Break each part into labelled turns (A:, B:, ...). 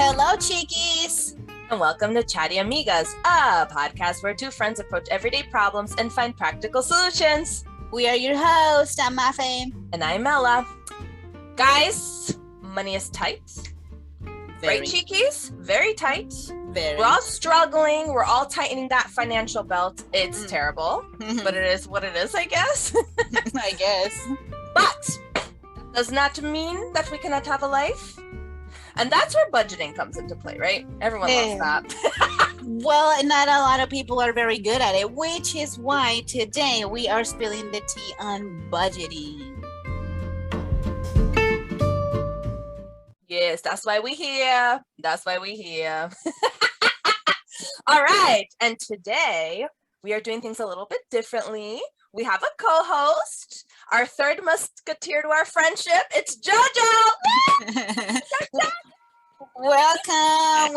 A: Hello, Chiquis!
B: And welcome to Chatty Amigas, a podcast where two friends approach everyday problems and find practical solutions.
A: We are your hosts. I'm Mafe.
B: And I'm Ella. Guys, money is tight.
A: Very.
B: Right, Chiquis? Very tight.
A: Very.
B: We're all struggling. We're all tightening that financial belt. It's terrible, but it is what it is, I guess.
A: I guess.
B: But does not mean that we cannot have a life. And that's where budgeting comes into play, right? Everyone loves that.
A: Well, not a lot of people are very good at it, which is why today we are spilling the tea on budgeting.
B: Yes, that's why we're here. That's why we're here. All right. And today we are doing things a little bit differently. We have a co-host, our third musketeer to our friendship. It's Jojo.
A: Welcome.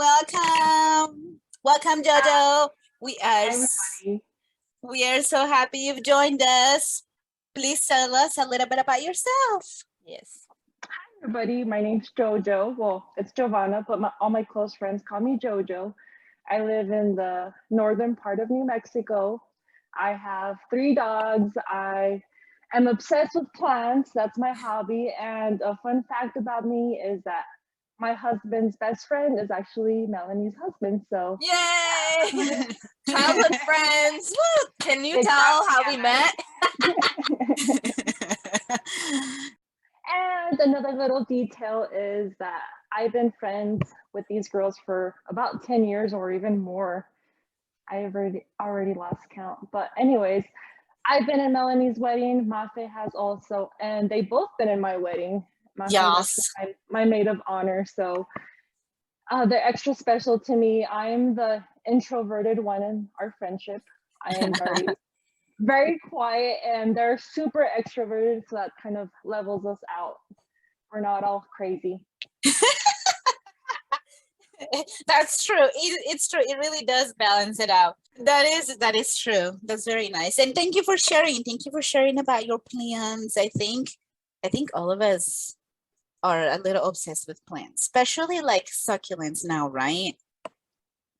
A: Welcome, Jojo. We are so happy you've joined us. Please tell us a little bit about yourself.
B: Yes.
C: Hi, everybody. My name's Jojo. Well, it's Giovanna, but all my close friends call me Jojo. I live in the northern part of New Mexico. I have 3 dogs. I am obsessed with plants. That's my hobby. And a fun fact about me is that my husband's best friend is actually Melanie's husband. So
B: yay! Childhood friends. Woo! Can you tell how we met?
C: And another little detail is that I've been friends with these girls for about 10 years or even more. I've already lost count. But anyways, I've been in Melanie's wedding. Mafe has also, and they both been in my wedding.
A: Yes.
C: My maid of honor. So they're extra special to me. I'm the introverted one in our friendship. I am very, very quiet, and they're super extroverted. So that kind of levels us out. We're not all crazy.
A: That's true. It's true. It really does balance it out. That is true. That's very nice. And thank you for sharing. Thank you for sharing about your plants. I think all of us are a little obsessed with plants, especially like succulents now, right?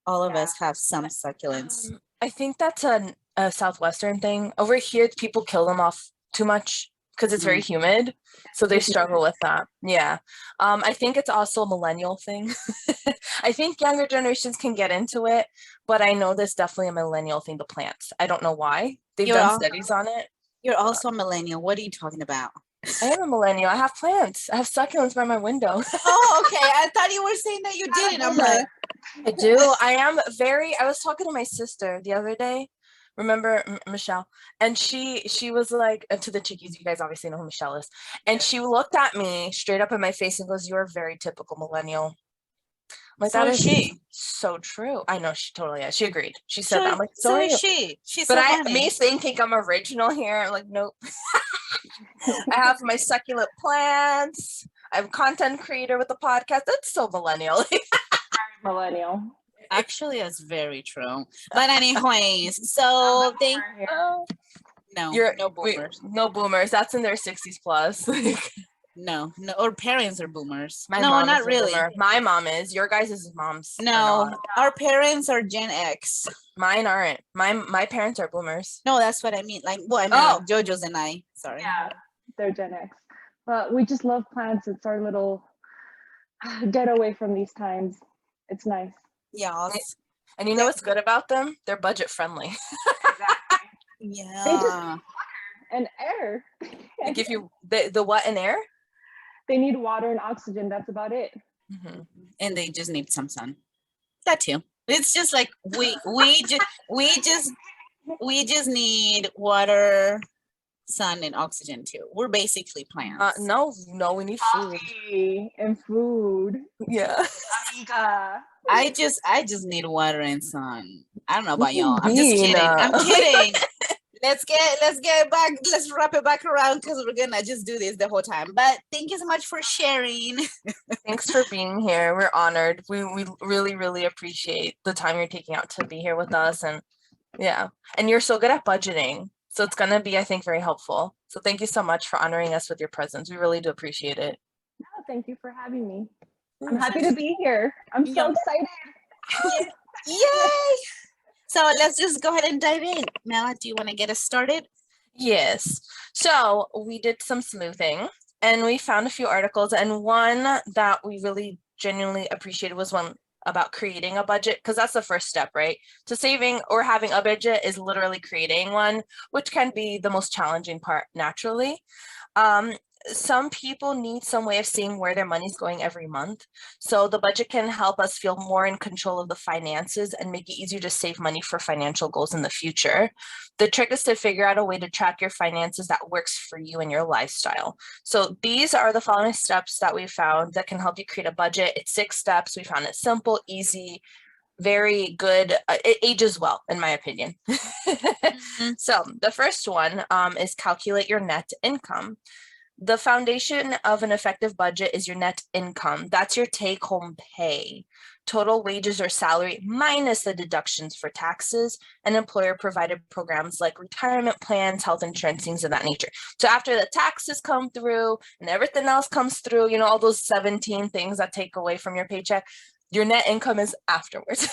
A: All of us have some succulents.
B: I think that's a Southwestern thing. Over here, people kill them off too much because it's very humid, so they struggle with that. Yeah. I think it's also a millennial thing. I think younger generations can get into it, but I know there's definitely a millennial thing, the plants. I don't know why. They've done studies on it.
A: You're also a millennial. What are you talking about?
B: I am a millennial. I have plants. I have succulents by my window.
A: Oh, okay. I thought you were saying that you didn't. I'm like,
B: I do. I was talking to my sister the other day. Remember Michelle? And she was like, to the Chiquis, you guys obviously know who Michelle is. And she looked at me straight up in my face and goes, "You're a very typical millennial." I'm like, that is she. So true. I know, she totally is. She agreed. She said that. I'm like, so
A: is she. She's
B: but
A: so
B: me thinking I'm original here. I'm like, nope. I have my succulent plants. I'm a content creator with the podcast. That's so millennial.
C: Millennial.
A: Actually, that's very true. But anyways, so no boomers.
B: No boomers. That's in their 60s plus.
A: No, our parents are boomers.
B: My
A: no,
B: mom
A: not
B: is
A: really.
B: My mom is. Your guys' moms.
A: No, our parents are Gen X.
B: Mine aren't. My parents are boomers.
A: No, that's what I mean. Like, like Jojo's and I. Sorry.
C: Yeah, they're Gen X. But we just love plants. It's our little getaway from these times. It's nice.
A: Yeah.
B: And you know what's good about them? They're budget friendly.
C: Exactly.
A: Yeah.
C: They just need water and air.
B: They give you the what and air?
C: They need water and oxygen. That's about it.
B: Mm-hmm.
A: And they just need some sun. That too. It's just like we just need water, sun, and oxygen too. We're basically plants.
B: No, we need food.
C: Coffee and food.
B: Yeah.
A: I just need water and sun. I don't know about y'all. I'm just kidding. I'm kidding. Let's get back. Let's wrap it back around because we're gonna just do this the whole time. But thank you so much for sharing.
B: Thanks for being here. We're honored. We really, really appreciate the time you're taking out to be here with us. And yeah, and you're so good at budgeting. So it's gonna be, I think, very helpful. So thank you so much for honoring us with your presence. We really do appreciate it.
C: No, thank you for having me. I'm happy to be here. I'm so
A: Yeah.
C: excited.
A: Yay! So let's just go ahead and dive in. Mela, do you want to get us started?
B: Yes. So we did some sleuthing and we found a few articles, and one that we really genuinely appreciated was one about creating a budget, because that's the first step, right? To saving or having a budget is literally creating one, which can be the most challenging part naturally. Um, some people need some way of seeing where their money's going every month. So the budget can help us feel more in control of the finances and make it easier to save money for financial goals in the future. The trick is to figure out a way to track your finances that works for you and your lifestyle. So these are the following steps that we found that can help you create a budget. It's 6 steps. We found it simple, easy, very good. It ages well, in my opinion. So the first one is calculate your net income. The foundation of an effective budget is your net income. That's your take-home pay. Total wages or salary minus the deductions for taxes and employer-provided programs like retirement plans, health insurance, things of that nature. So after the taxes come through and everything else comes through, you know, all those 17 things that take away from your paycheck, your net income is afterwards.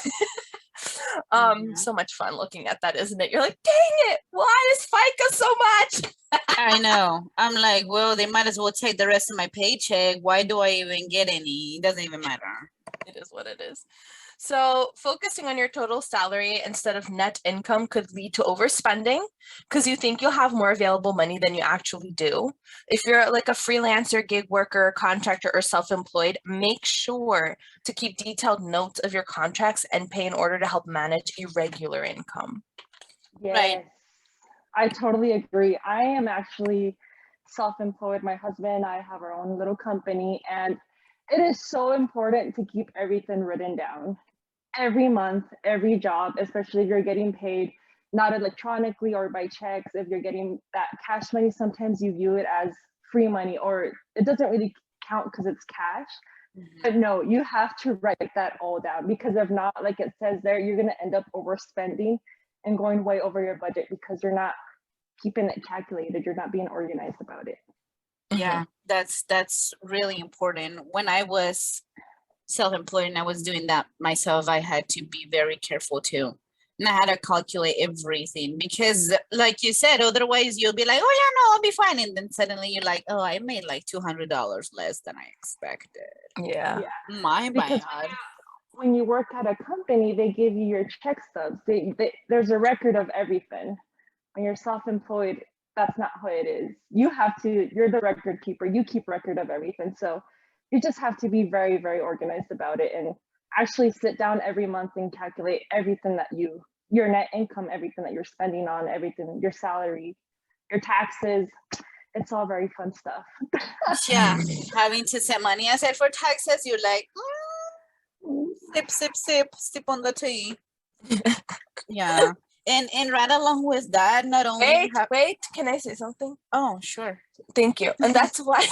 B: So much fun looking at that, isn't it? You're like, dang it, why is FICA so much?
A: I know. I'm like, well, they might as well take the rest of my paycheck. Why do I even get any? It doesn't even matter.
B: It is what it is. So focusing on your total salary instead of net income could lead to overspending because you think you'll have more available money than you actually do. If you're like a freelancer, gig worker, contractor, or self-employed, make sure to keep detailed notes of your contracts and pay in order to help manage irregular income.
C: Yes,
A: Right.
C: I totally agree. I am actually self-employed. My husband and I have our own little company, and it is so important to keep everything written down. Every month, every job, especially if you're getting paid not electronically or by checks, if you're getting that cash money, sometimes you view it as free money or it doesn't really count because it's cash. But no, you have to write that all down because if not, like it says there, you're going to end up overspending and going way over your budget because you're not keeping it calculated. You're not being organized about it.
A: Yeah, that's really important. When I was self-employed and I was doing that myself, I had to be very careful too. And I had to calculate everything because like you said, otherwise you'll be like, oh yeah, no, I'll be fine. And then suddenly you're like, oh, I made like $200 less than I expected.
B: Yeah.
A: My
C: Because
A: bad.
C: when you work at a company, they give you your check stubs. There's a record of everything. When you're self-employed, that's not how it is. You're the record keeper. You keep record of everything. So you just have to be very, very organized about it and actually sit down every month and calculate everything that your net income, everything that you're spending on, everything, your salary, your taxes. It's all very fun stuff.
A: Yeah, having to send money aside for taxes, you're like, sip on the tea. Yeah. And right along with that, not only
B: Wait, can I say something?
A: Oh, sure.
B: Thank you. And that's why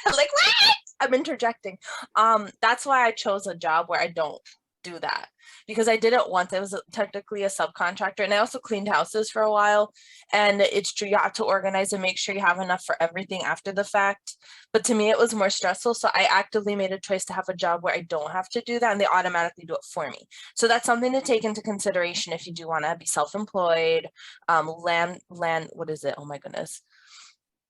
B: like what? I'm interjecting. That's why I chose a job where I don't do that because I did it once. I was technically a subcontractor and I also cleaned houses for a while. And it's true, you have to organize and make sure you have enough for everything after the fact. But to me, it was more stressful. So I actively made a choice to have a job where I don't have to do that and they automatically do it for me. So that's something to take into consideration if you do want to be self-employed, what is it? Oh my goodness.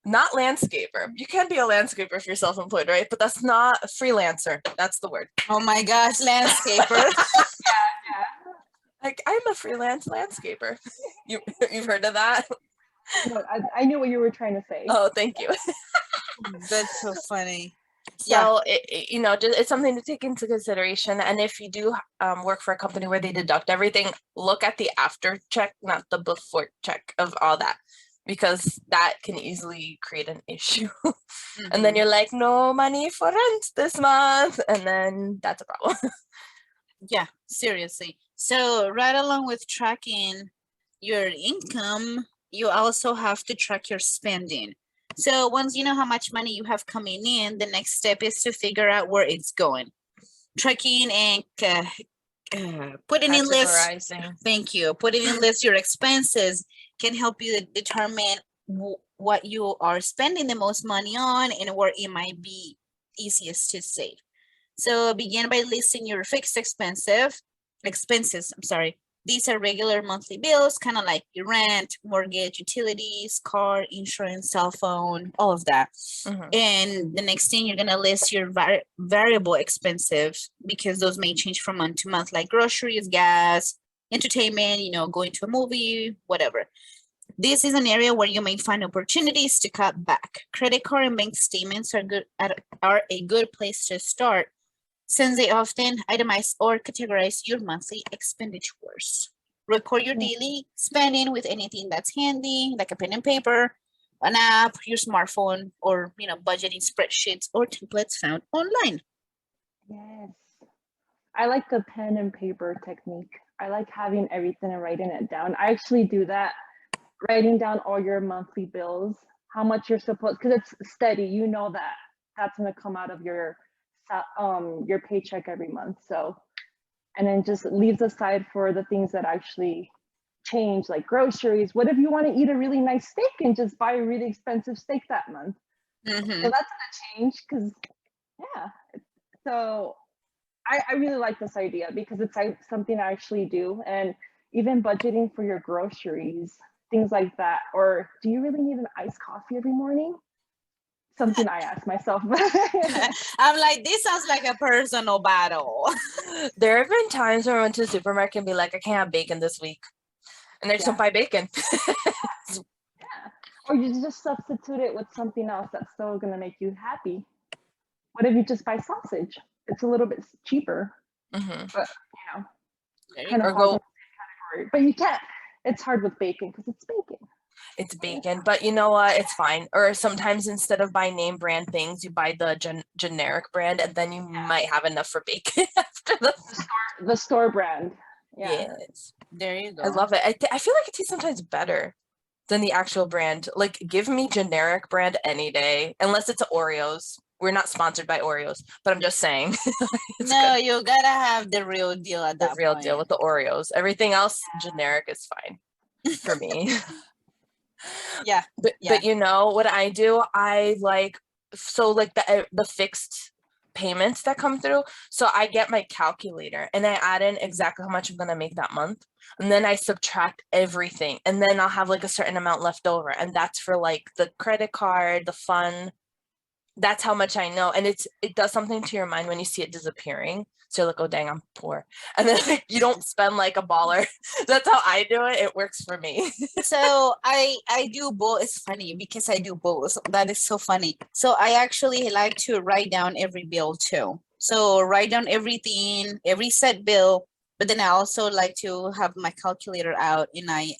B: Not landscaper. You can be a landscaper if you're self-employed, right? But that's not a freelancer. That's the word.
A: Oh my gosh, landscaper.
B: Like I'm a freelance landscaper. You've heard of that?
C: No, I knew what you were trying to say.
B: Oh, thank you.
A: That's so funny.
B: So it's something to take into consideration. And if you do work for a company where they deduct everything, look at the after check, not the before check of all that, because that can easily create an issue. And then you're like, no money for rent this month, and then that's a problem.
A: Yeah, seriously. So right along with tracking your income, you also have to track your spending. So once you know how much money you have coming in, the next step is to figure out where it's going. Tracking and putting in lists. Thank you. Putting in lists your expenses can help you determine what you are spending the most money on and where it might be easiest to save. So begin by listing your fixed expenses. I'm sorry. These are regular monthly bills, kind of like your rent, mortgage, utilities, car, insurance, cell phone, all of that. And the next thing you're gonna list your variable expenses because those may change from month to month, like groceries, gas, entertainment, going to a movie, whatever. This is an area where you may find opportunities to cut back. Credit card and bank statements are a good place to start since they often itemize or categorize your monthly expenditures. Record your daily spending with anything that's handy, like a pen and paper, an app, your smartphone, or budgeting spreadsheets or templates found online.
C: Yes. I like the pen and paper technique. I like having everything and writing it down. I actually do that, writing down all your monthly bills, how much you're supposed, because it's steady. You know that that's going to come out of your paycheck every month. So, and then just leaves aside for the things that actually change, like groceries. What if you want to eat a really nice steak and just buy a really expensive steak that month? So that's going to change because, yeah. So I really like this idea because it's something I actually do. And even budgeting for your groceries, things like that. Or do you really need an iced coffee every morning? Something I ask myself.
A: I'm like, this sounds like a personal battle.
B: There have been times where I went to the supermarket and be like, I can't have bacon this week. And they just don't buy bacon.
C: Yeah. Or you just substitute it with something else that's still going to make you happy. What if you just buy sausage? It's a little bit cheaper, but kind of falls in the same category. But you can't. It's hard with bacon because it's bacon.
B: It's bacon, but you know what? It's fine. Or sometimes instead of buying name brand things, you buy the generic brand, and then you might have enough for bacon after
C: the store brand.
B: Yes,
A: there you go.
B: I love it. I feel like it tastes sometimes better than the actual brand. Like, give me generic brand any day, unless it's Oreos. We're not sponsored by Oreos, but I'm just saying.
A: No, you gotta have the real deal at that point.
B: The real deal with the Oreos. Everything else, generic is fine for me.
A: Yeah.
B: But what I do? I like the fixed payments that come through. So I get my calculator and I add in exactly how much I'm gonna make that month. And then I subtract everything. And then I'll have like a certain amount left over. And that's for like the credit card, the fun. That's how much I know. And it does something to your mind when you see it disappearing. So you're like, oh dang, I'm poor. And then you don't spend like a baller. That's how I do it. It works for me.
A: So I do both. It's funny because I do both. That is so funny. So I actually like to write down every bill too. So write down everything, every set bill, but then I also like to have my calculator out and I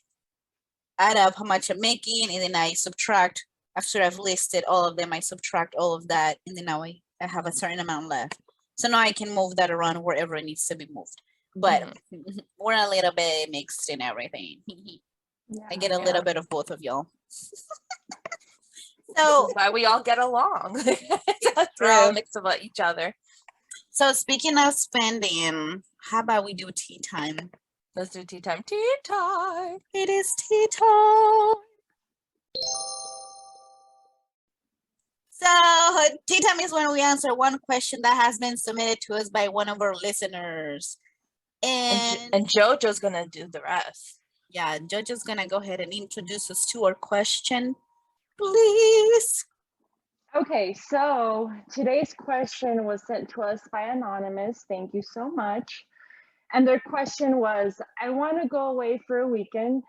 A: add up how much I'm making and then I subtract. After I've listed all of them, I subtract all of that and then now I have a certain amount left. So now I can move that around wherever it needs to be moved. But we're a little bit mixed in everything. I get a little bit of both of y'all.
B: So this is why we all get along. We're all mixed about each other.
A: So speaking of spending, how about we do tea time?
B: Let's do tea time. Tea time.
A: It is tea time. So tea time is when we answer one question that has been submitted to us by one of our listeners.
B: And Jojo's gonna do the rest.
A: Yeah, Jojo's gonna go ahead and introduce us to our question, please.
C: Okay, so today's question was sent to us by Anonymous. Thank you so much. And their question was, I want to go away for a weekend,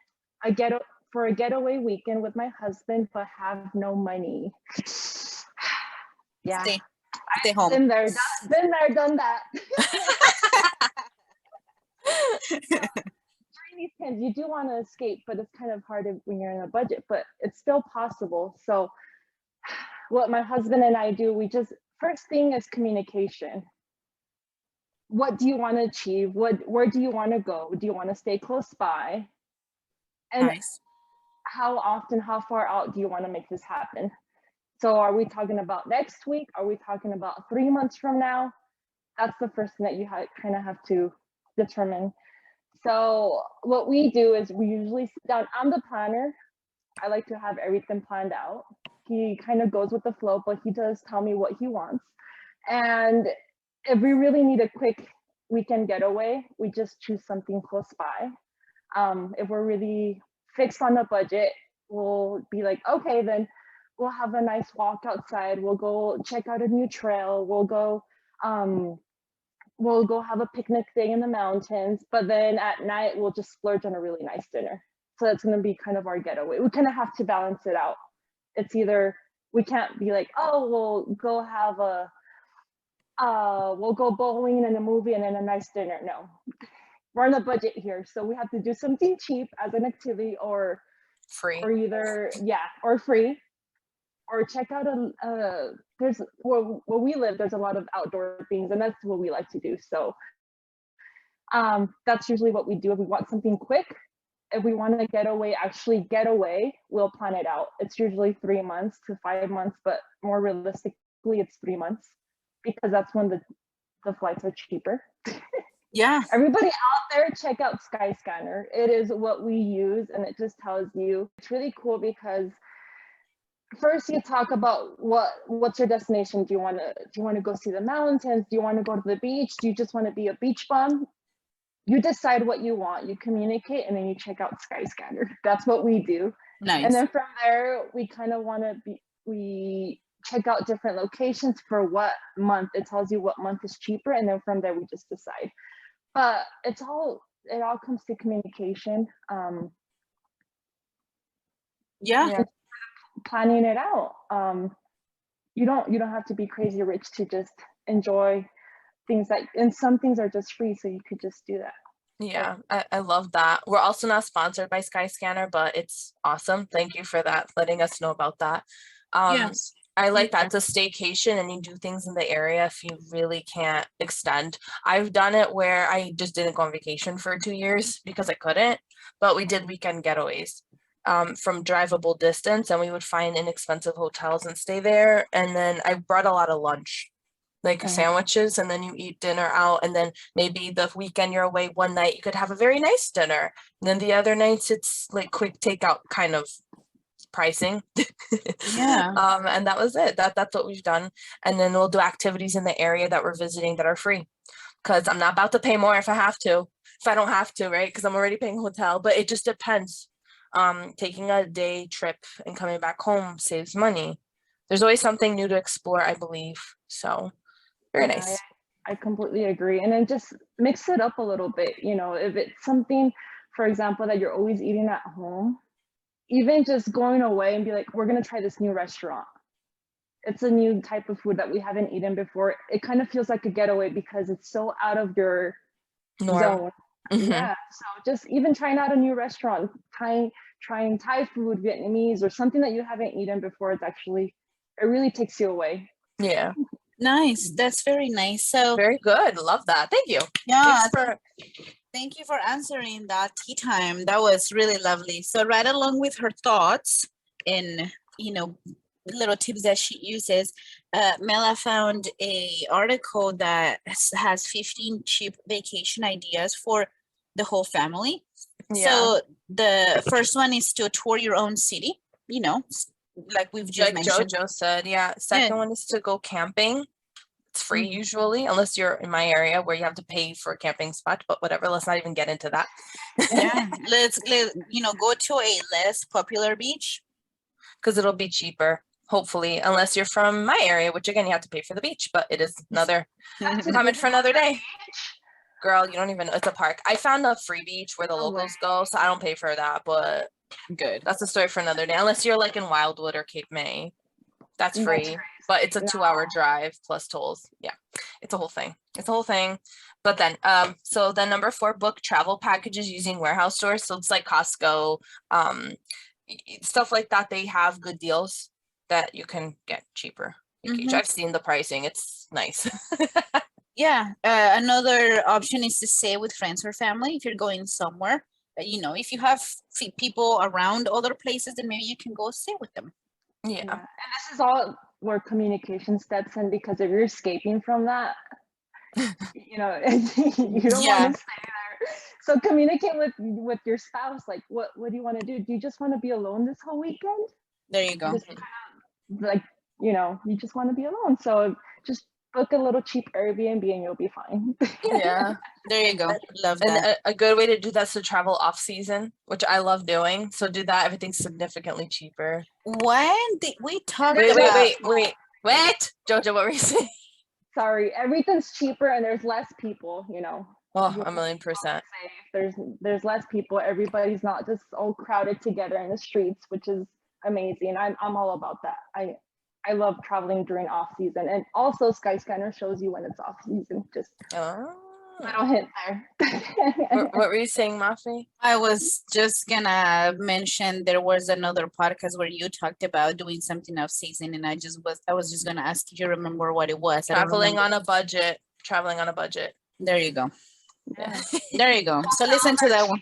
C: a getaway weekend with my husband, but have no money. Yeah.
A: Stay home.
C: Been there, done that. During these times, you do want to escape, but it's kind of hard when you're in a budget, but it's still possible. So what my husband and I do, first thing is communication. What do you want to achieve? Where do you want to go? Do you want to stay close by? And how often, how far out do you want to make this happen? So are we talking about next week? Are we talking about 3 months from now? That's the first thing that you kind of have to determine. So what we do is we usually sit down. I'm the planner. I like to have everything planned out. He kind of goes with the flow, but he does tell me what he wants. And if we really need a quick weekend getaway, we just choose something close by. If we're really fixed on a budget, we'll be like, okay, then we'll have a nice walk outside. We'll go check out a new trail. We'll go have a picnic thing in the mountains. But then at night, we'll just splurge on a really nice dinner. So that's going to be kind of our getaway. We kind of have to balance it out. It's either we can't be like, oh, we'll go bowling and a movie and then a nice dinner. No, we're on a budget here, so we have to do something cheap as an activity or
B: Free.
C: or free, or check out there's where we live, there's a lot of outdoor things, and that's what we like to do. So that's usually what we do. If we want something quick, if we want to actually get away, we'll plan it out. It's usually 3 months to 5 months, but more realistically it's 3 months, because that's when the flights are cheaper.
A: Yeah.
C: Everybody out there, check out Skyscanner. It is what we use, and it just tells you. It's really cool because first you talk about what's your destination. Do you want to go see the mountains? Do you want to go to the beach? Do you just want to be a beach bum? You decide what you want. You communicate, and then you check out Skyscanner. That's what we do.
A: Nice.
C: And then from there, we kind of we check out different locations for what month. It tells you what month is cheaper, and then from there we just decide. But it all comes to communication.
A: Yeah.
C: Planning it out. You don't have to be crazy rich to just enjoy things and some things are just free, so you could just do that.
B: Yeah, I love that. We're also not sponsored by Skyscanner, but it's awesome. Thank you for that, letting us know about that.
A: Yes.
B: I like that it's a staycation and you do things in the area if you really can't extend. I've done it where I just didn't go on vacation for 2 years because I couldn't, but we did weekend getaways from drivable distance, and we would find inexpensive hotels and stay there. And then I brought a lot of lunch, like sandwiches, and then you eat dinner out, and then maybe the weekend you're away one night, you could have a very nice dinner. And then the other nights it's like quick takeout kind of pricing.
A: Yeah.
B: And that was it. That's what we've done. And then we'll do activities in the area that we're visiting that are free, because I'm not about to pay more if I don't have to, right? Because I'm already paying hotel. But it just depends. Taking a day trip and coming back home saves money. There's always something new to explore, I believe. So very nice.
C: I completely agree. And then just mix it up a little bit. If it's something, for example, that you're always eating at home, even just going away and be like, we're going to try this new restaurant. It's a new type of food that we haven't eaten before. It kind of feels like a getaway because it's so out of your zone.
B: Mm-hmm.
C: Yeah. So just even trying out a new restaurant, trying Thai food, Vietnamese, or something that you haven't eaten before, it really takes you away.
B: Yeah.
A: Nice. That's very nice. So
B: very good. Love that. Thank you.
A: Yeah. Thank you for answering that tea time. That was really lovely. So right along with her thoughts and, little tips that she uses, Mela found a article that has 15 cheap vacation ideas for the whole family. Yeah. So the first one is to tour your own city, like we've just mentioned.
B: Jojo said, yeah. Second one is to go camping. It's free usually, unless you're in my area where you have to pay for a camping spot, but whatever, let's not even get into that.
A: Yeah, let's go to a less popular beach.
B: Because it'll be cheaper, hopefully, unless you're from my area, which again, you have to pay for the beach, but it is another comment for another day. Girl, you don't even know, it's a park. I found a free beach where the locals go, so I don't pay for that, but
A: good.
B: That's a story for another day, unless you're like in Wildwood or Cape May. That's free, but it's a 2-hour drive plus tolls. Yeah, it's a whole thing. But then, so then number 4, book travel packages using warehouse stores. So it's like Costco, stuff like that. They have good deals that you can get cheaper. Mm-hmm. I've seen the pricing. It's nice.
A: Yeah. Another option is to stay with friends or family if you're going somewhere. If you have people around other places, then maybe you can go stay with them.
B: Yeah.
C: And this is all where communication steps in, because if you're escaping from that, you don't want to stay there. So communicate with your spouse. Like, what do you want to do? Do you just want to be alone this whole weekend?
A: There you go.
C: Just kind of, you just want to be alone. So just book a little cheap Airbnb and you'll be fine.
B: Yeah.
A: There you go. Love
B: And
A: that.
B: a good way to do that is to travel off season, which I love doing. So do that. Everything's significantly cheaper.
A: When did we talk
B: Wait,
A: about?
B: wait. Jojo, what were you saying?
C: Sorry, everything's cheaper and there's less people, you know.
B: Oh,
C: You'll
B: 1,000,000%.
C: safe. There's less people. Everybody's not just all crowded together in the streets, which is amazing. I'm all about that. I love traveling during off season, and also Skyscanner shows you when it's off season. Just
B: Oh.
C: little hint there.
B: What were you saying, Mafi?
A: I was just gonna mention there was another podcast where you talked about doing something off season, and I was just gonna ask if you remember what it was. I don't
B: Traveling
A: remember.
B: on a budget. Traveling on a budget.
A: There you go.
C: Yeah.
A: There you go. So listen to that one.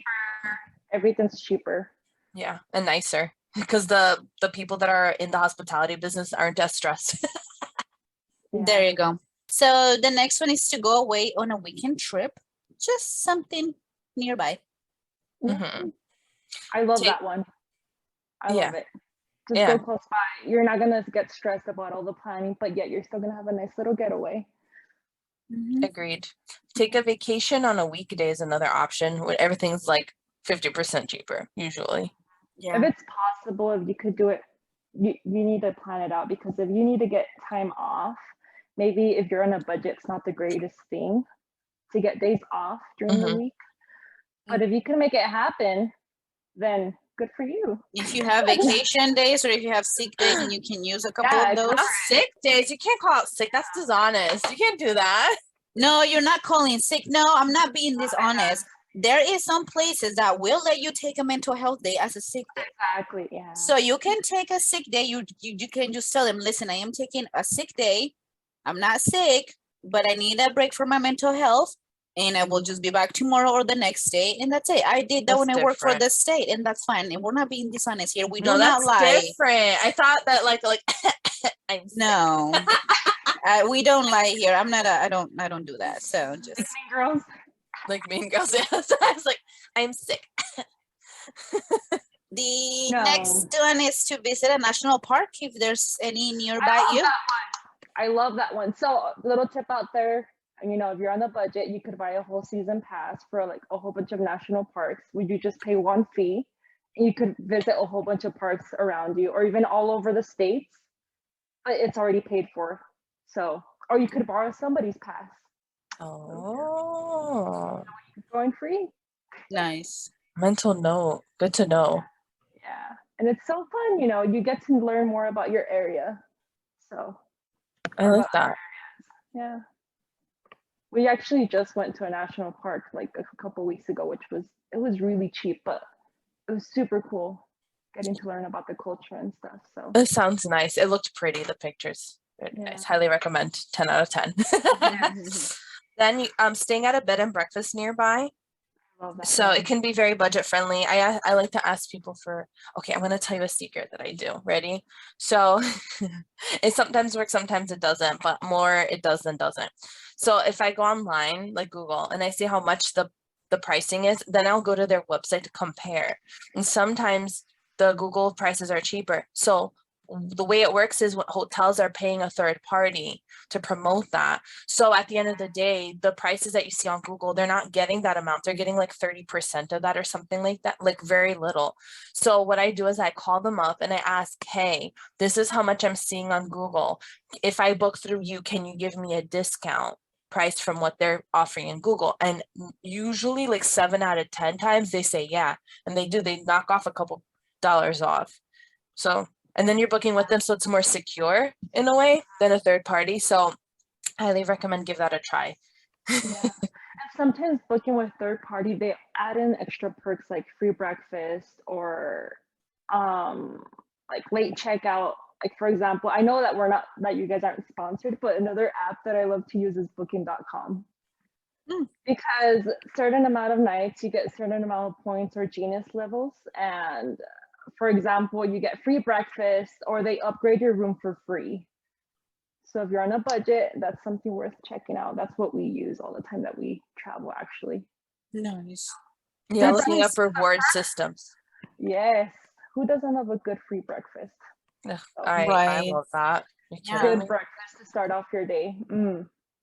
C: Everything's cheaper.
B: Yeah, and nicer because the people that are in the hospitality business aren't as stressed.
A: There you go. So the next one is to go away on a weekend trip, just something nearby.
B: Mhm.
C: I love
B: Take-
C: that one. I
B: Yeah.
C: love it. Just
B: Yeah.
C: go close by. You're not gonna get stressed about all the planning, but yet you're still gonna have a nice little getaway.
A: Mhm.
B: Agreed. Take a vacation on a weekday is another option when everything's like 50% cheaper, usually.
A: Yeah.
C: If it's possible, if you could do it, you need to plan it out, because if you need to get time off, maybe if you're on a budget, it's not the greatest thing to get days off during the
B: Mhm.
C: week. But if you can make it happen, then good for you.
A: If you have vacation days or if you have sick days and you can use a couple
C: Yeah,
A: of those.
B: Not sick days. You can't call it sick. That's dishonest. You can't do that.
A: No, you're not calling sick. No, I'm not being dishonest. There is some places that will let you take a mental health day as a sick day.
C: Exactly. Yeah.
A: So you can take a sick day. You can just tell them, listen, I am taking a sick day. I'm not sick, but I need a break for my mental health. And I will just be back tomorrow or the next day. And that's it. I did that
B: That's
A: when I worked for
B: different.
A: the state, and that's fine. And we're not being dishonest here. We do
B: No,
A: not
B: that's
A: lie.
B: different. I thought that like I'm sick.
A: No. We don't lie here. I don't do that. So just
C: Like Mean Girls.
B: Like Mean Girls. Yes. I was like, I'm sick.
A: the
C: No.
A: next one is to visit a national park if there's any nearby
C: I love
A: you.
C: that one. I love that one. So little tip out there, you know, if you're on the budget, you could buy a whole season pass for like a whole bunch of national parks. Would you just pay one fee and you could visit a whole bunch of parks around you or even all over the states, but it's already paid for. So, or you could borrow somebody's pass.
B: Oh.
C: Going free.
A: Nice.
B: Mental note. Good to know.
C: Yeah. And it's so fun, you know, you get to learn more about your area. So
B: I like that.
C: yeah. We actually just went to a national park like a couple weeks ago, which was really cheap, but it was super cool getting to learn about the culture and stuff. So
B: It sounds nice. It looked pretty, the pictures. Very
C: Yeah.
B: nice. Highly recommend. 10 out of 10. Then you staying at a bed and breakfast nearby.
C: I love that
B: So
C: one.
B: it can be very budget friendly. I like to ask people for, okay, I'm going to tell you a secret that I do. Ready? So it sometimes works, sometimes it doesn't, but more it does than doesn't. So if I go online, like Google, and I see how much the pricing is, then I'll go to their website to compare. And sometimes the Google prices are cheaper. So the way it works is when hotels are paying a third party to promote that. So at the end of the day, the prices that you see on Google, they're not getting that amount. They're getting like 30% of that or something like that, like very little. So what I do is I call them up and I ask, hey, this is how much I'm seeing on Google. If I book through you, can you give me a discount price from what they're offering in Google? And usually like 7 out of 10 times they say yeah. And they do, they knock off a couple dollars off. So and then you're booking with them, so it's more secure in a way than a third party. So I highly recommend give that a try.
C: Yeah. And sometimes booking with third party, they add in extra perks like free breakfast or like late checkout. Like for example, I know that you guys aren't sponsored, but another app that I love to use is booking.com. Because certain amount of nights you get certain amount of points or genius levels, and for example, you get free breakfast or they upgrade your room for free. So if you're on a budget, that's something worth checking out. That's what we use all the time that we travel, actually.
A: Nice.
B: Yeah,
A: That's
B: looking
A: nice.
B: up reward systems.
C: Yes. Who doesn't love a good free breakfast?
B: Ugh,
C: So,
B: I
A: Right.
B: love that. You
A: Yeah.
B: kidding
C: Good
B: me?
C: breakfast to start off your day.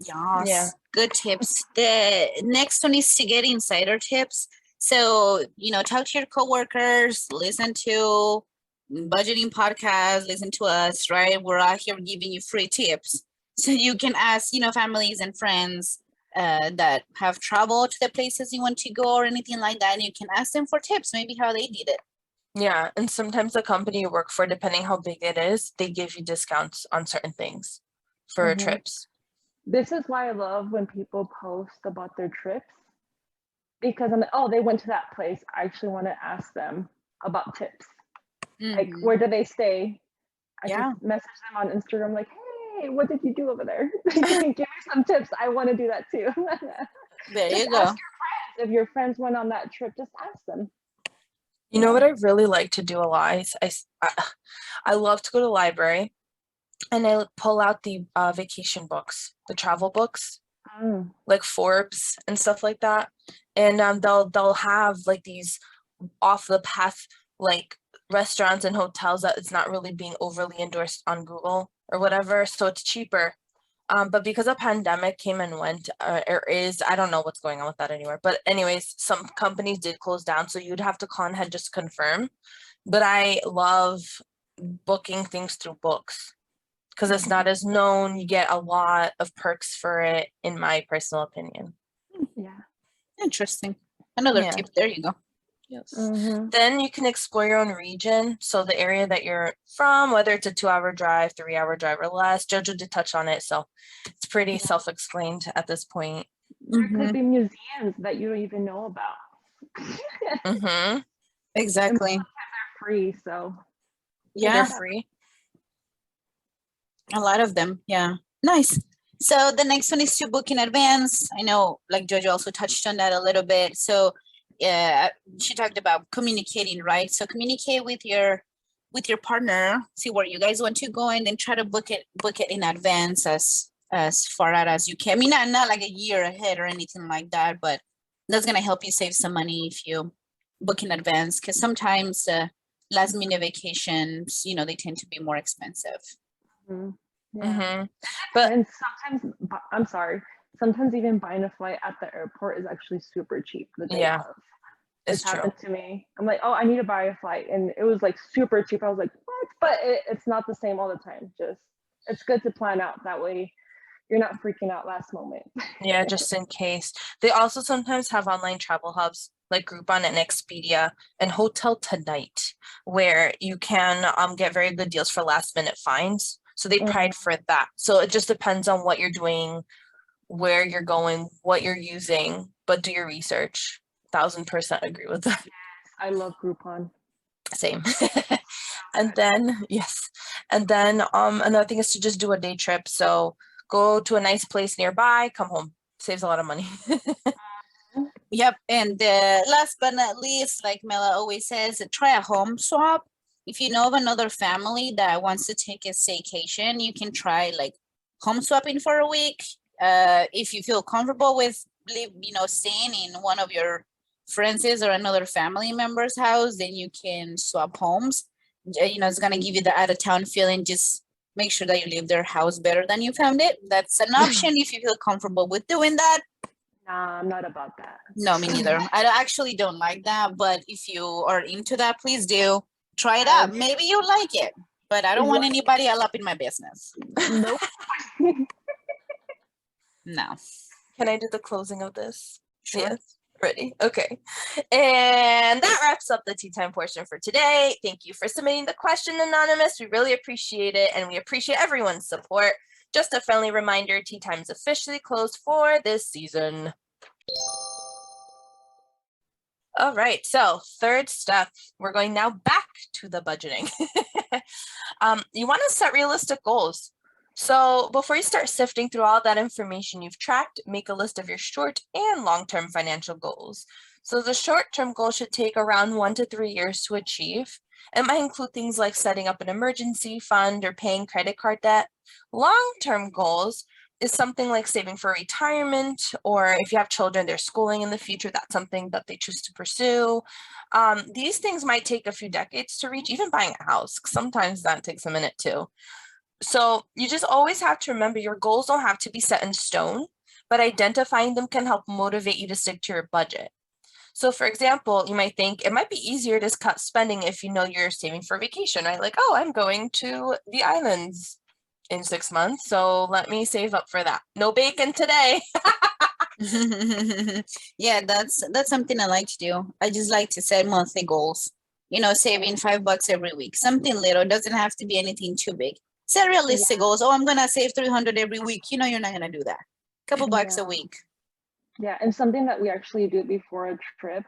A: Yes.
B: Yeah.
A: Good tips. The next one is to get insider tips. So, talk to your coworkers, listen to budgeting podcasts, listen to us, right? We're out here giving you free tips. So you can ask, families and friends that have traveled to the places you want to go or anything like that. And you can ask them for tips, maybe how they did it.
B: Yeah, and sometimes the company you work for, depending how big it is, they give you discounts on certain things for trips.
C: This is why I love when people post about their trips, because I'm like, oh, they went to that place. I actually want to ask them about tips. Like,
A: Mhm.
C: where do they stay? I
A: Yeah.
C: can message them on Instagram, like, hey, what did you do over there? Give me some tips. I want to do that too.
A: There
C: Just
A: you go.
C: ask your friends. If your friends went on that trip, just ask them.
B: You know what I really like to do a lot is I love to go to the library and I pull out the vacation books, the travel books, like Forbes and stuff like that. And they'll have like these off the path like restaurants and hotels that it's not really being overly endorsed on Google or whatever, so it's cheaper. But because a pandemic came and went, I don't know what's going on with that anywhere. But anyways, some companies did close down, so you'd have to call and just confirm. But I love booking things through books because it's not as known. You get a lot of perks for it, in my personal opinion.
C: Yeah.
A: Interesting. Another
B: Yeah.
A: tip. There you go.
B: Yes.
C: Mhm.
B: Then you can explore your own region. So the area that you're from, whether it's a 2-hour drive, 3-hour drive or less. Jojo did touch on it, so it's pretty self-explained at this point.
C: There
A: Mhm.
C: could be museums that you don't even know about.
B: Mm-hmm.
A: Exactly.
C: They're free, so
A: Yeah.
B: They're free.
A: A lot of them. Yeah. Nice. So the next one is to book in advance. I know, like Jojo also touched on that a little bit. So, she talked about communicating, right? So communicate with your partner, see where you guys want to go, and then try to book it in advance as far out as you can. I mean, not like a year ahead or anything like that, but that's gonna help you save some money if you book in advance. Because sometimes last minute vacations, they tend to be more expensive.
C: yeah.
B: Mm-hmm. But
C: And sometimes, I'm sorry, sometimes even buying a flight at the airport is actually super cheap the day
B: yeah,
C: of.
B: it's
C: This
B: true.
C: happened to me. I'm like, oh, I need to buy a flight, and it was like super cheap. I was like, what? But it's not the same all the time. Just it's good to plan out that way. You're not freaking out last moment.
B: Yeah, just in case. They also sometimes have online travel hubs like Groupon and Expedia and Hotel Tonight, where you can get very good deals for last minute finds. So they pride for that. So it just depends on what you're doing, where you're going, what you're using, but do your research. 1000% agree with that.
C: I love Groupon.
B: Same. And then another thing is to just do a day trip. So go to a nice place nearby, come home. Saves a lot of money.
A: Yep. And last but not least, like Mela always says, try a home swap. If you know of another family that wants to take a staycation, you can try like home swapping for a week. If you feel comfortable with staying in one of your friends' or another family member's house, then you can swap homes. It's gonna give you the out of town feeling. Just make sure that you leave their house better than you found it. That's an option if you feel comfortable with doing that.
C: Nah, I'm not about that.
A: No, me neither. Actually don't like that, but if you are into that, please do try it out. Maybe you like it, but I don't want anybody all up in my business.
C: Nope.
A: No.
B: Can I do the closing of this?
A: Sure.
B: Yes. Ready? Okay. And that wraps up the tea time portion for today. Thank you for submitting the question, Anonymous. We really appreciate it, and we appreciate everyone's support. Just a friendly reminder, tea time is officially closed for this season. All right, so third step, we're going now back to the budgeting. You want to set realistic goals. So before you start sifting through all that information you've tracked, make a list of your short and long-term financial goals. So the short-term goal should take around 1 to 3 years to achieve. It might include things like setting up an emergency fund or paying credit card debt. Long-term goals is something like saving for retirement, or if you have children, they're schooling in the future, that's something that they choose to pursue. These things might take a few decades to reach, even buying a house. Sometimes that takes a minute too. So you just always have to remember your goals don't have to be set in stone, but identifying them can help motivate you to stick to your budget. So for example, you might think it might be easier to cut spending if you know you're saving for vacation, right? Like, oh, I'm going to the islands in 6 months, so let me save up for that. No bacon today.
A: Yeah, that's something I like to do. I just like to set monthly goals. Saving $5 every week. Something little. Doesn't have to be anything too big. Set realistic goals. Oh, I'm gonna save 300 every week. You're not gonna do that. Couple bucks a week.
C: Yeah, and something that we actually do before a trip,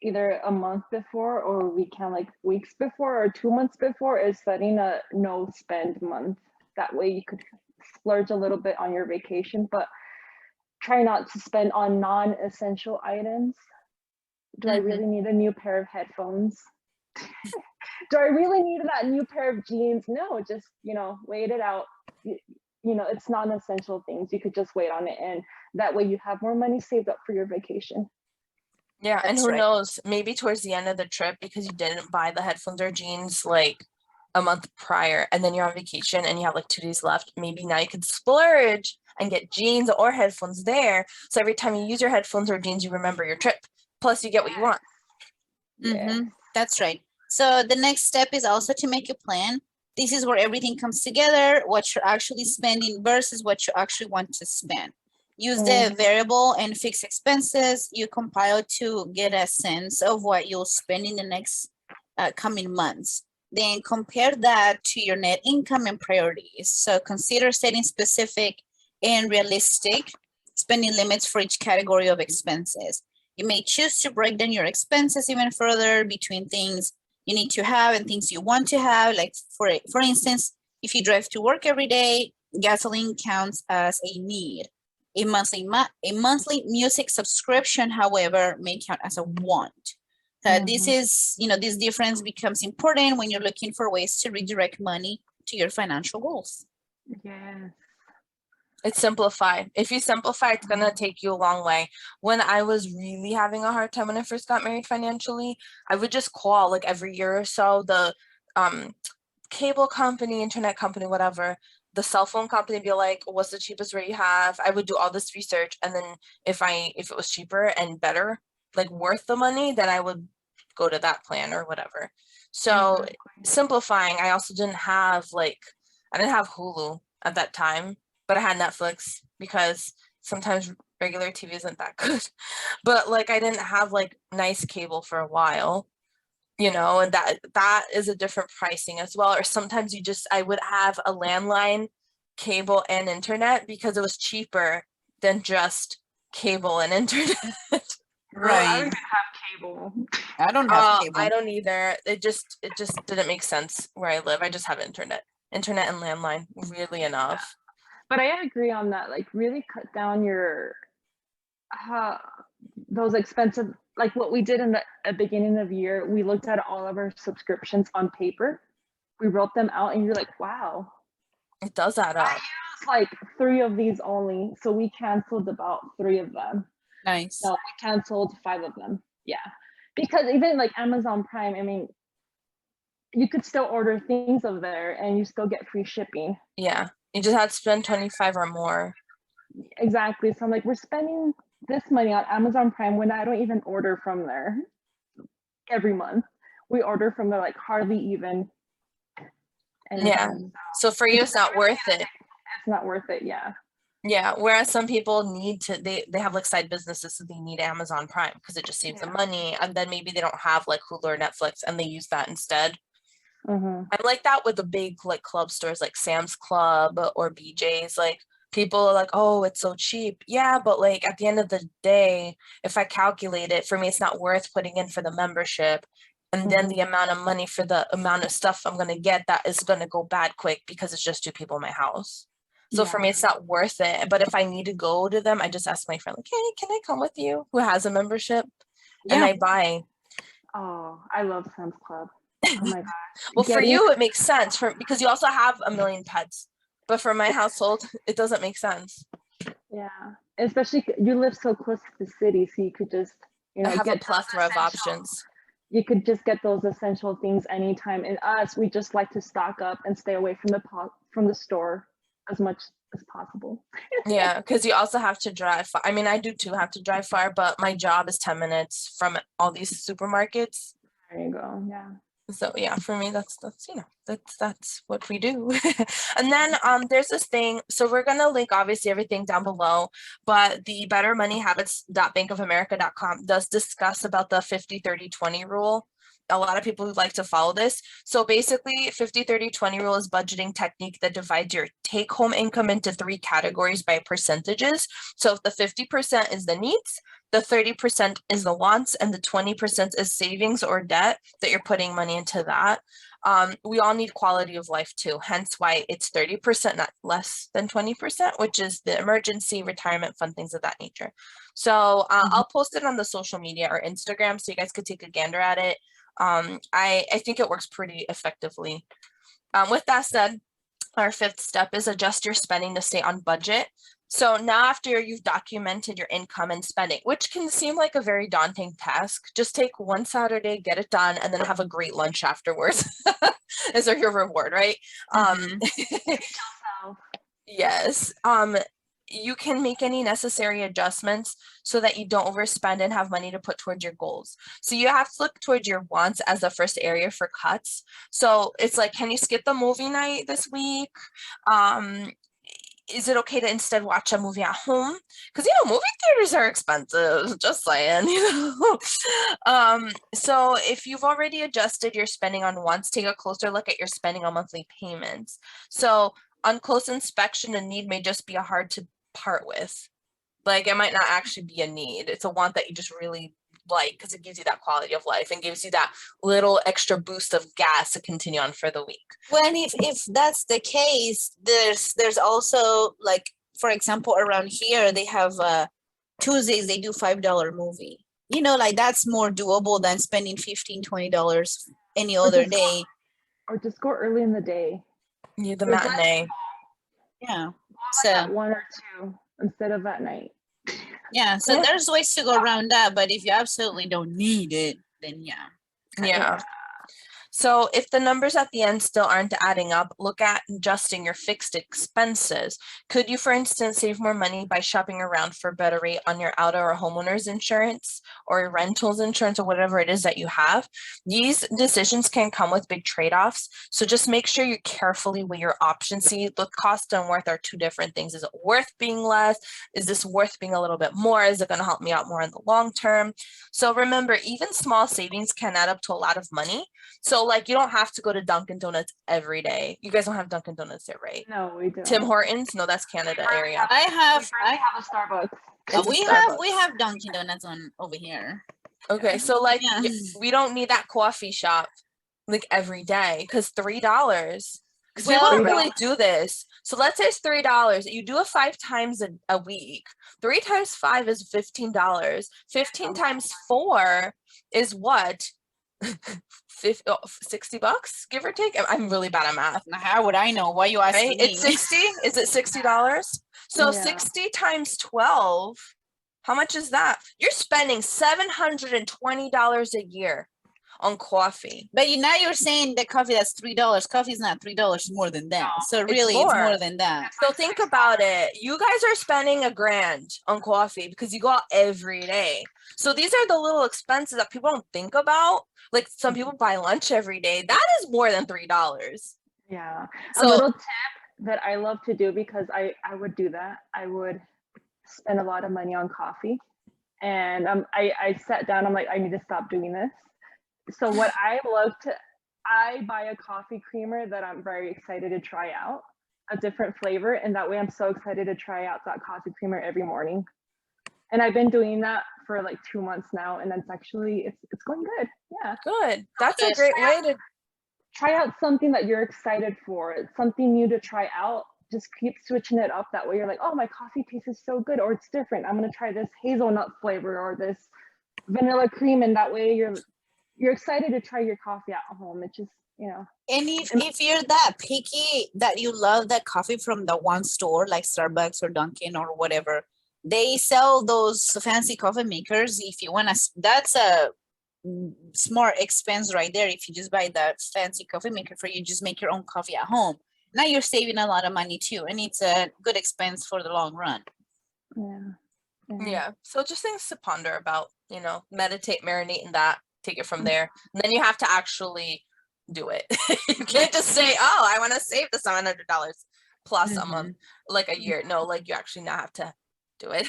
C: either a month before or we can like weeks before or 2 months before, is setting a no spend month. That way you could splurge a little bit on your vacation, but try not to spend on non-essential items. Do I really need a new pair of headphones? Do I really need that new pair of jeans? No, just, wait it out. It's non-essential things. You could just wait on it. And that way you have more money saved up for your vacation.
B: Yeah, and
A: That's
B: who
A: right.
B: knows, maybe towards the end of the trip, because you didn't buy the headphones or jeans like a month prior, and then you're on vacation and you have like 2 days left, maybe now you could splurge and get jeans or headphones there. So every time you use your headphones or jeans, you remember your trip. Plus you get what you want.
C: Yeah.
A: That's right. So the next step is also to make a plan. This is where everything comes together, what you're actually spending versus what you actually want to spend. Use the variable and fixed expenses you compile to get a sense of what you'll spend in the next coming months. Then compare that to your net income and priorities. So consider setting specific and realistic spending limits for each category of expenses. You may choose to break down your expenses even further between things you need to have and things you want to have. Like for instance, if you drive to work every day, gasoline counts as a need. A monthly music subscription, however, may count as a want. This difference becomes important when you're looking for ways to redirect money to your financial goals.
C: Yeah.
B: It's simplified. If you simplify, it's gonna take you a long way. When I was really having a hard time when I first got married financially, I would just call like every year or so the cable company, internet company, whatever, the cell phone company, be like, what's the cheapest rate you have? I would do all this research, and then if it was cheaper and better, like worth the money, then I would go to that plan or whatever. So simplifying, I also didn't have I didn't have Hulu at that time, but I had Netflix because sometimes regular TV isn't that good. But like I didn't have like nice cable for a while, and that is a different pricing as well. Or sometimes I would have a landline, cable, and internet because it was cheaper than just cable and internet.
C: Right. I don't even have cable.
A: I don't have cable.
B: I don't either. It just didn't make sense where I live. I just have internet and landline, weirdly enough.
C: But I agree on that. Like, really cut down your those expensive. Like what we did in the beginning of the year, we looked at all of our subscriptions on paper. We wrote them out, and you're like, wow,
B: it does add up.
C: I used like 3 of these only, so we canceled about 3 of them.
A: Nice.
C: No, we canceled 5 of them. Yeah, because even like Amazon Prime, I mean, you could still order things over there, and you still get free shipping.
B: Yeah, you just had to spend 25 or more.
C: Exactly. So I'm like, we're spending this money on Amazon Prime when I don't even order from there every month. We order from there like hardly even.
B: And yeah. So for you, it's not worth it.
C: It's not worth it. Yeah.
B: Yeah. Whereas some people they have like side businesses, so they need Amazon Prime because it just saves them money. And then maybe they don't have like Hulu or Netflix and they use that instead. I'm like that with the big like club stores like Sam's Club or BJ's. Like people are like, oh, it's so cheap. Yeah, but like at the end of the day, if I calculate it, for me, it's not worth putting in for the membership. And then the amount of money for the amount of stuff I'm going to get that is going to go bad quick because it's just 2 people in my house. So for me, it's not worth it. But if I need to go to them, I just ask my friend, like, hey, can I come with you? Who has a membership? And I buy.
C: Oh, I love Sam's Club. Oh my God.
B: Well, for you, it makes sense because you also have a million pets. But for my household, it doesn't make sense.
C: Yeah. Especially you live so close to the city, so you could just,
B: I have a plethora of options.
C: You could just get those essential things anytime. And us, we just like to stock up and stay away from the from the store as much as possible.
B: Yeah, because you also have to drive far. I mean, I do too have to drive far, but my job is 10 minutes from all these supermarkets.
C: There you go. Yeah.
B: So yeah, for me, that's that's what we do. And then there's this thing. So we're gonna link obviously everything down below, but the bettermoneyhabits.bankofamerica.com does discuss about the 50-30-20 rule. A lot of people who like to follow this. So basically 50-30-20 rule is budgeting technique that divides your take-home income into 3 categories by percentages. So if the 50% is the needs, the 30% is the wants, and the 20% is savings or debt that you're putting money into that. We all need quality of life too, hence why it's 30%, not less than 20%, which is the emergency, retirement fund, things of that nature. So I'll post it on the social media or Instagram so you guys could take a gander at it. I think it works pretty effectively. With that said, our 5th step is adjust your spending to stay on budget. So now after you've documented your income and spending, which can seem like a very daunting task, just take one Saturday, get it done, and then have a great lunch afterwards as your reward, right? Yes. You can make any necessary adjustments so that you don't overspend and have money to put towards your goals. So you have to look towards your wants as the first area for cuts. So it's like, can you skip the movie night this week? Is it okay to instead watch a movie at home? Because, movie theaters are expensive, just saying, So if you've already adjusted your spending on wants, take a closer look at your spending on monthly payments. So on close inspection, a need may just be a hard to part with. Like, it might not actually be a need. It's a want that you just really like because it gives you that quality of life and gives you that little extra boost of gas to continue on for the week.
A: Well, and if that's the case, there's also, like, for example, around here they have Tuesdays they do $5 movie. Like, that's more doable than spending $15-$20 any other day.
C: Or just go early in the day.
B: Yeah, the matinee.
A: Yeah.
C: So at 1 or 2 instead of at night.
A: Yeah, so there's ways to go around that, but if you absolutely don't need it, then yeah.
B: Yeah. So if the numbers at the end still aren't adding up, look at adjusting your fixed expenses. Could you, for instance, save more money by shopping around for a better rate on your auto or homeowner's insurance or rentals insurance or whatever it is that you have? These decisions can come with big trade-offs. So just make sure you carefully weigh your options. See, the cost and worth are 2 different things. Is it worth being less? Is this worth being a little bit more? Is it going to help me out more in the long term? So remember, even small savings can add up to a lot of money. So, like, you don't have to go to Dunkin' Donuts every day. You guys don't have Dunkin' Donuts there, right?
C: No, we don't.
B: Tim Hortons? No, that's Canada area.
A: I have
C: a Starbucks.
A: We have Dunkin' Donuts over here.
B: Okay, so like
A: Yeah.
B: we don't need that coffee shop like every day because $3. Because people
A: Well,
B: don't really do this. So let's say it's $3. You do it 5 times a week. 3 times 5 is $15. 15 times 4 is what? $60, give or take. I'm really bad at math.
A: How would I know? Why you asking me?
B: It's 60. Is it $60? So
C: Yeah.
B: 60 times 12. How much is that? You're spending $720 a year on coffee.
A: But now you're saying that coffee that's $3. Coffee is not $3, it's more than that. So really it's more than that.
B: So think about it. You guys are spending $1,000 on coffee because you go out every day. So these are the little expenses that people don't think about. Like, some people buy lunch every day. That is more than $3.
C: Yeah.
B: So,
C: a little tip that I love to do, because I would do that. I would spend a lot of money on coffee. And I sat down, I'm like, I need to stop doing this. So what I buy a coffee creamer that I'm very excited to try out, a different flavor. And that way I'm so excited to try out that coffee creamer every morning. And I've been doing that for like 2 months now. And it's actually, it's going good. Yeah.
B: Good. That's a great way to
C: try out something that you're excited for. It's something new to try out. Just keep switching it up. That way you're like, oh, my coffee tastes so good, or it's different. I'm going to try this hazelnut flavor or this vanilla cream. And that way you're excited to try your coffee at home. It's just,
A: And if you're that picky that you love that coffee from the one store like Starbucks or Dunkin' or whatever, they sell those fancy coffee makers. If you want to, that's a smart expense right there. If you just buy that fancy coffee maker for you, just make your own coffee at home. now you're saving a lot of money too, and it's a good expense for the long run.
B: Yeah. So just things to ponder about, meditate, marinate in that, take it from there. And then you have to actually do it. You can't just say, oh, I want to save the $700 plus a month, like a year. No, like you actually now have to do it.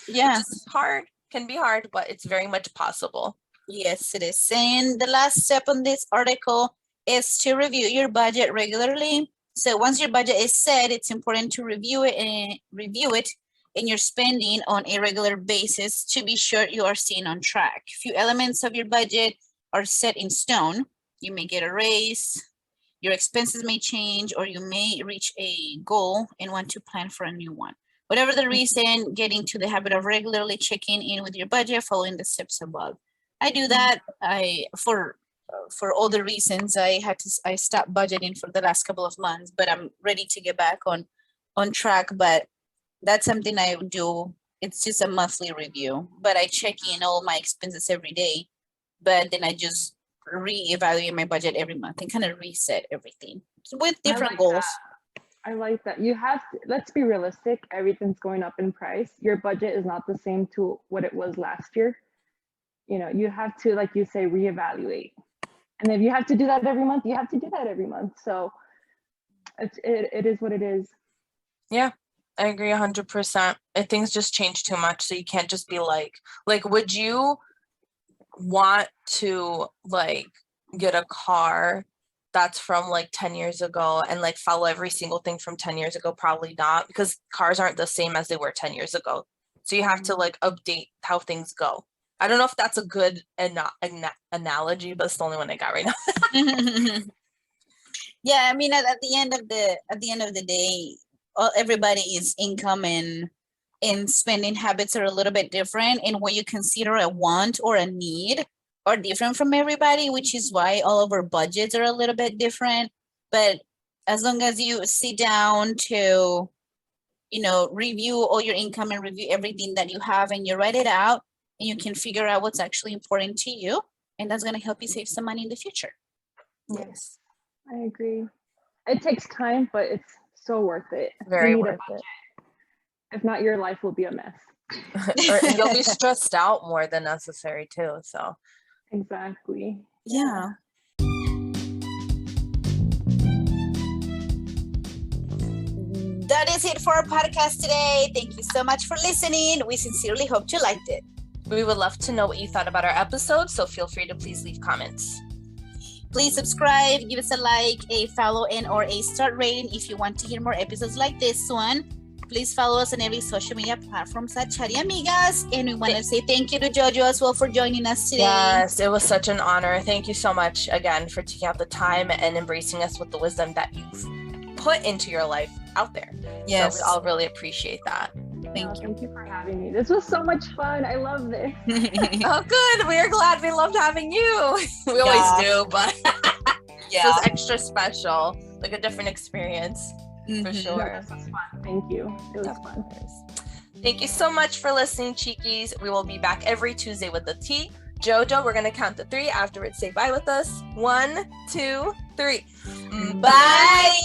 A: Yeah.
B: It's hard, can be hard, but it's very much possible.
A: Yes, it is. And the last step on this article is to review your budget regularly. So once your budget is set, it's important to review it and your spending on a regular basis to be sure you are staying on track. Few elements of your budget are set in stone. You may get a raise, your expenses may change, or you may reach a goal and want to plan for a new one. Whatever the reason, get into the habit of regularly checking in with your budget, following the steps above. I do that. For all the reasons I stopped budgeting for the last couple of months, but I'm ready to get back on track. But that's something I do. It's just a monthly review, but I check in all my expenses every day. But then I just reevaluate my budget every month and kind of reset everything with different goals.
C: I like that. You have to, let's be realistic. Everything's going up in price. Your budget is not the same to what it was last year. You have to, like you say, reevaluate. And if you have to do that every month, you have to do that every month. So it is what it is.
B: Yeah, I agree 100%. And things just change too much. So you can't just be like, would you want to get a car that's from 10 years ago and follow every single thing from 10 years ago? Probably not, because cars aren't the same as they were 10 years ago. So you have to update how things go. I don't know if that's a good analogy, but it's the only one I got right now.
A: Yeah, I mean, at the end of the day, everybody's income and spending habits are a little bit different, and what you consider a want or a need are different from everybody, which is why all of our budgets are a little bit different. But as long as you sit down to, review all your income and review everything that you have, and you write it out, and you can figure out what's actually important to you, and that's going to help you save some money in the future.
B: Yes,
C: I agree. It takes time, but it's so worth it.
B: Very worth it.
C: If not, your life will be a mess.
B: And you'll be stressed out more than necessary too. So
C: exactly.
A: Yeah. That is it for our podcast today. Thank you so much for listening. We sincerely hope you liked it.
B: We would love to know what you thought about our episode, so feel free to please leave comments.
A: Please subscribe, give us a like, a follow, and/or a star rating if you want to hear more episodes like this one. Please follow us on every social media platforms at Chari Amigas. And we want to say thank you to Jojo as well for joining us today.
B: Yes, it was such an honor. Thank you so much again for taking out the time and embracing us with the wisdom that you've put into your life out there.
A: Yes.
B: So we all really appreciate that.
C: Thank you for having me. This was so much fun. I love this.
B: Oh, good. We are glad we loved having you. We always do, but this was extra special, a different experience. For sure.
C: No, this was fun. Thank you. It was fun.
B: Thank you so much for listening, Chiquis. We will be back every Tuesday with the tea. Jojo, we're going to count to 3. Afterwards, say bye with us. 1, 2, 3. Bye.